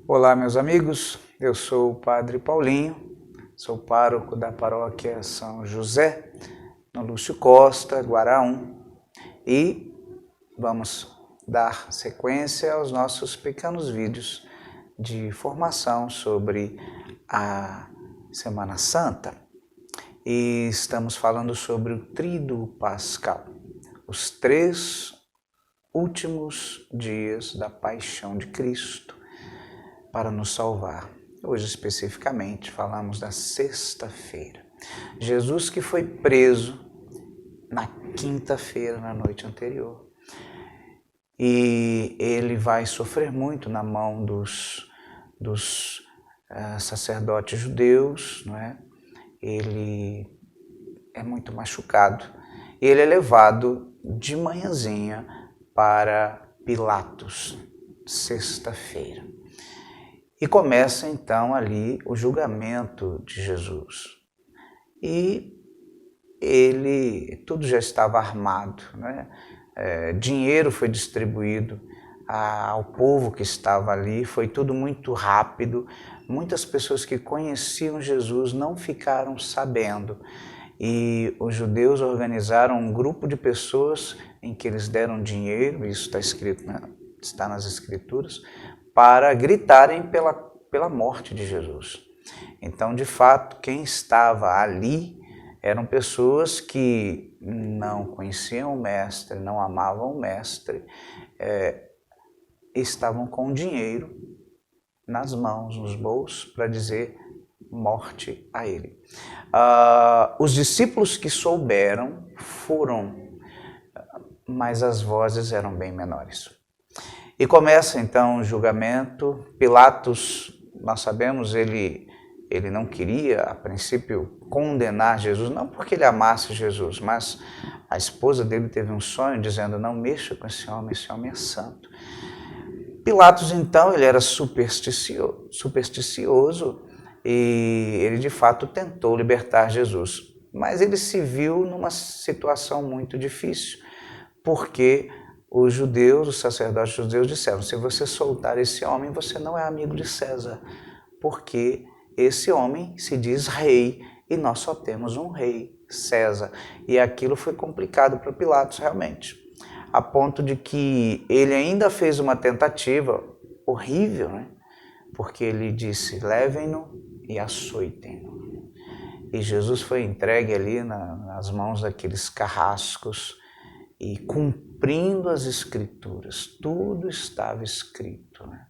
Olá, meus amigos, eu sou o Padre Paulinho, sou pároco da paróquia São José, no Lúcio Costa, Guaraum, e vamos dar sequência aos nossos pequenos vídeos de formação sobre a Semana Santa. E estamos falando sobre o Tríduo Pascal, os 3 últimos dias da Paixão de Cristo para nos salvar. Hoje, especificamente, falamos da sexta-feira. Jesus que foi preso na quinta-feira, na noite anterior. E ele vai sofrer muito na mão dos sacerdotes judeus, não é? Ele é muito machucado. Ele é levado de manhãzinha para Pilatos, sexta-feira. E começa então ali o julgamento de Jesus. E tudo já estava armado, né? Dinheiro foi distribuído ao povo que estava ali, foi tudo muito rápido. Muitas pessoas que conheciam Jesus não ficaram sabendo. E os judeus organizaram um grupo de pessoas em que eles deram dinheiro, isso está escrito, está nas Escrituras, para gritarem pela morte de Jesus. Então, de fato, quem estava ali eram pessoas que não conheciam o Mestre, não amavam o Mestre, estavam com dinheiro nas mãos, nos bolsos, para dizer morte a ele. Os discípulos que souberam foram, mas as vozes eram bem menores. E começa então o julgamento. Pilatos, nós sabemos, ele não queria, a princípio, condenar Jesus, não porque ele amasse Jesus, mas a esposa dele teve um sonho dizendo: não mexa com esse homem é santo. Pilatos, então, ele era supersticioso e ele, de fato, tentou libertar Jesus. Mas ele se viu numa situação muito difícil, porque os judeus, os sacerdotes judeus disseram: se você soltar esse homem, você não é amigo de César, porque esse homem se diz rei e nós só temos um rei, César. E aquilo foi complicado para Pilatos realmente, a ponto de que ele ainda fez uma tentativa horrível, né? Porque ele disse: levem-no e açoitem-no. E Jesus foi entregue ali nas mãos daqueles carrascos e cumprindo as Escrituras. Tudo estava escrito, né?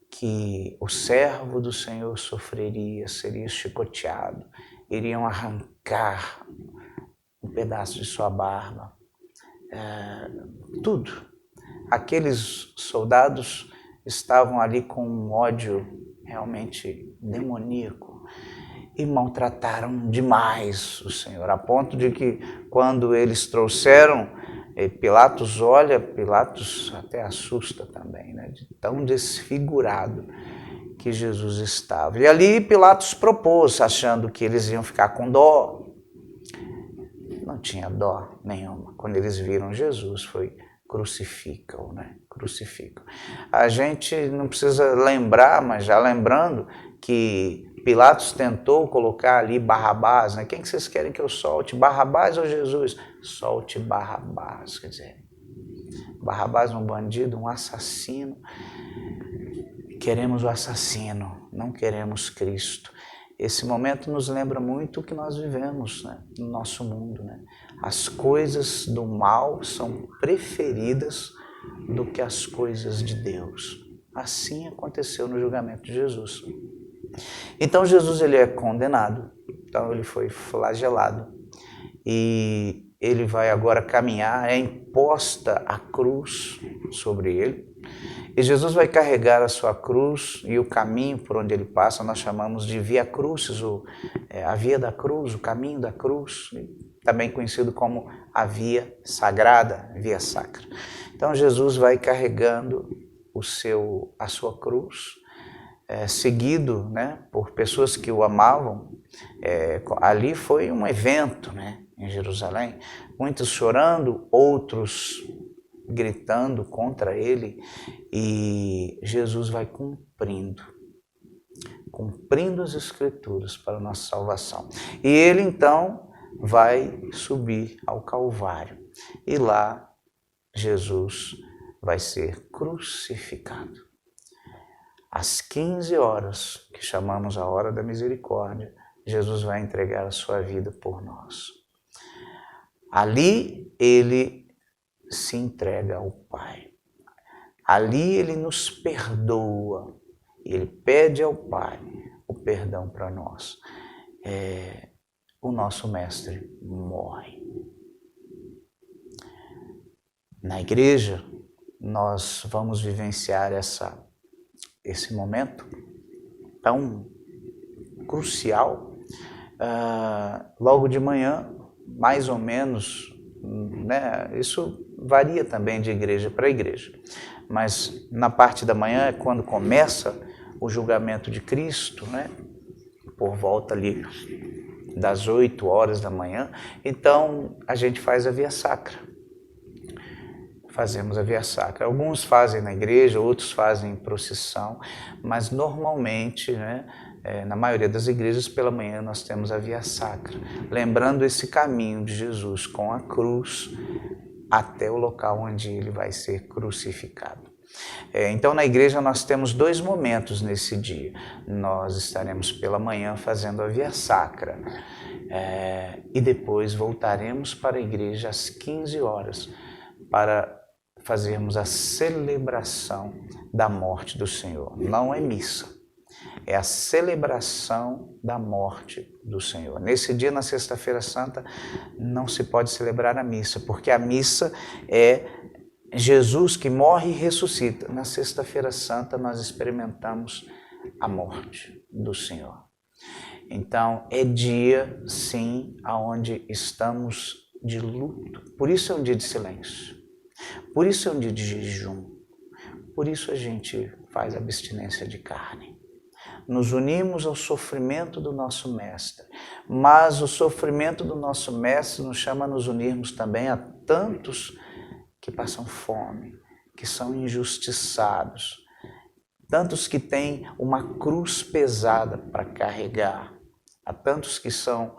Que o servo do Senhor sofreria, seria chicoteado, iriam arrancar um pedaço de sua barba, tudo. Aqueles soldados estavam ali com um ódio realmente demoníaco e maltrataram demais o Senhor, a ponto de que quando eles trouxeram, Pilatos olha, Pilatos até assusta também, né? De tão desfigurado que Jesus estava. E ali Pilatos propôs, achando que eles iam ficar com dó. Não tinha dó nenhuma. Quando eles viram Jesus, foi: crucificam, né? Crucificam. A gente não precisa lembrar, mas já lembrando que Pilatos tentou colocar ali Barrabás, né? Quem que vocês querem que eu solte, Barrabás ou Jesus? Solte Barrabás, quer dizer, Barrabás um bandido, um assassino. Queremos o assassino, não queremos Cristo. Esse momento nos lembra muito o que nós vivemos, né, no nosso mundo, né? As coisas do mal são preferidas do que as coisas de Deus. Assim aconteceu no julgamento de Jesus. Então Jesus ele é condenado, então ele foi flagelado e ele vai agora caminhar, é imposta a cruz sobre ele. E Jesus vai carregar a sua cruz e o caminho por onde ele passa, nós chamamos de Via Crucis, a Via da Cruz, o caminho da cruz, também conhecido como a Via Sagrada, Via Sacra. Então Jesus vai carregando a sua cruz, seguido, né, por pessoas que o amavam. Ali foi um evento, né, em Jerusalém, muitos chorando, outros gritando contra ele, e Jesus vai cumprindo as Escrituras para a nossa salvação. E ele então vai subir ao Calvário, e lá Jesus vai ser crucificado. Às 15 horas, que chamamos a hora da misericórdia, Jesus vai entregar a sua vida por nós. Ali ele se entrega ao Pai. Ali ele nos perdoa. Ele pede ao Pai o perdão para nós. O nosso mestre morre. Na igreja, nós vamos vivenciar esse momento tão crucial. Logo de manhã, mais ou menos, né? Isso varia também de igreja para igreja, mas na parte da manhã é quando começa o julgamento de Cristo, né? Por volta ali das 8 horas da manhã. Então a gente faz a via sacra. Fazemos a via sacra. Alguns fazem na igreja, outros fazem em procissão, mas normalmente, né, na maioria das igrejas, pela manhã nós temos a via sacra, lembrando esse caminho de Jesus com a cruz até o local onde ele vai ser crucificado. Então na igreja nós temos 2 momentos nesse dia. Nós estaremos pela manhã fazendo a via sacra e depois voltaremos para a igreja às 15 horas para fazermos a celebração da morte do Senhor. Não é missa, é a celebração da morte do Senhor. Nesse dia, na Sexta-feira Santa, não se pode celebrar a missa, porque a missa é Jesus que morre e ressuscita. Na Sexta-feira Santa, nós experimentamos a morte do Senhor. Então, é dia, sim, onde estamos de luto. Por isso é um dia de silêncio. Por isso é um dia de jejum. Por isso a gente faz abstinência de carne. Nos unimos ao sofrimento do nosso Mestre. Mas o sofrimento do nosso Mestre nos chama a nos unirmos também a tantos que passam fome, que são injustiçados, tantos que têm uma cruz pesada para carregar, a tantos que são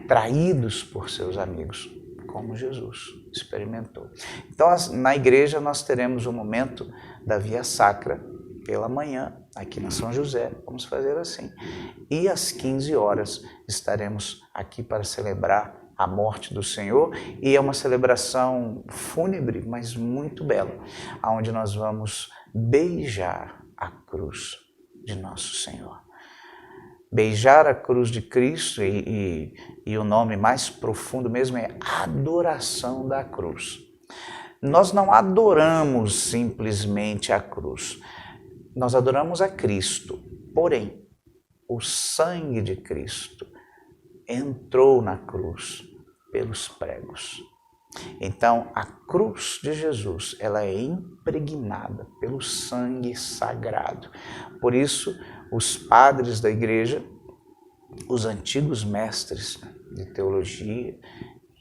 traídos por seus amigos, como Jesus experimentou. Então, na igreja nós teremos um momento da via sacra pela manhã, aqui na São José, vamos fazer assim. E às 15 horas estaremos aqui para celebrar a morte do Senhor, e é uma celebração fúnebre, mas muito bela, onde nós vamos beijar a cruz de nosso Senhor. Beijar a cruz de Cristo, e o nome mais profundo mesmo é adoração da cruz. Nós não adoramos simplesmente a cruz, nós adoramos a Cristo, porém, o sangue de Cristo entrou na cruz pelos pregos. Então, a cruz de Jesus, ela é impregnada pelo sangue sagrado. Por isso, os padres da igreja, os antigos mestres de teologia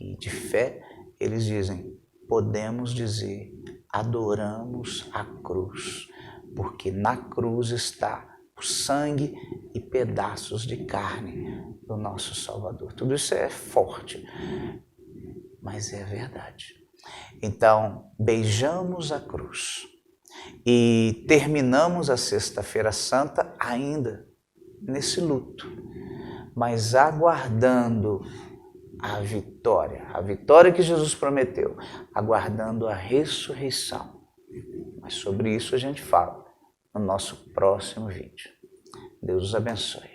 e de fé, eles dizem, podemos dizer, adoramos a cruz, porque na cruz está o sangue e pedaços de carne do nosso Salvador. Tudo isso é forte, mas é verdade. Então, beijamos a cruz e terminamos a Sexta-feira Santa ainda nesse luto, mas aguardando a vitória que Jesus prometeu, aguardando a ressurreição. Mas sobre isso a gente fala no nosso próximo vídeo. Deus os abençoe.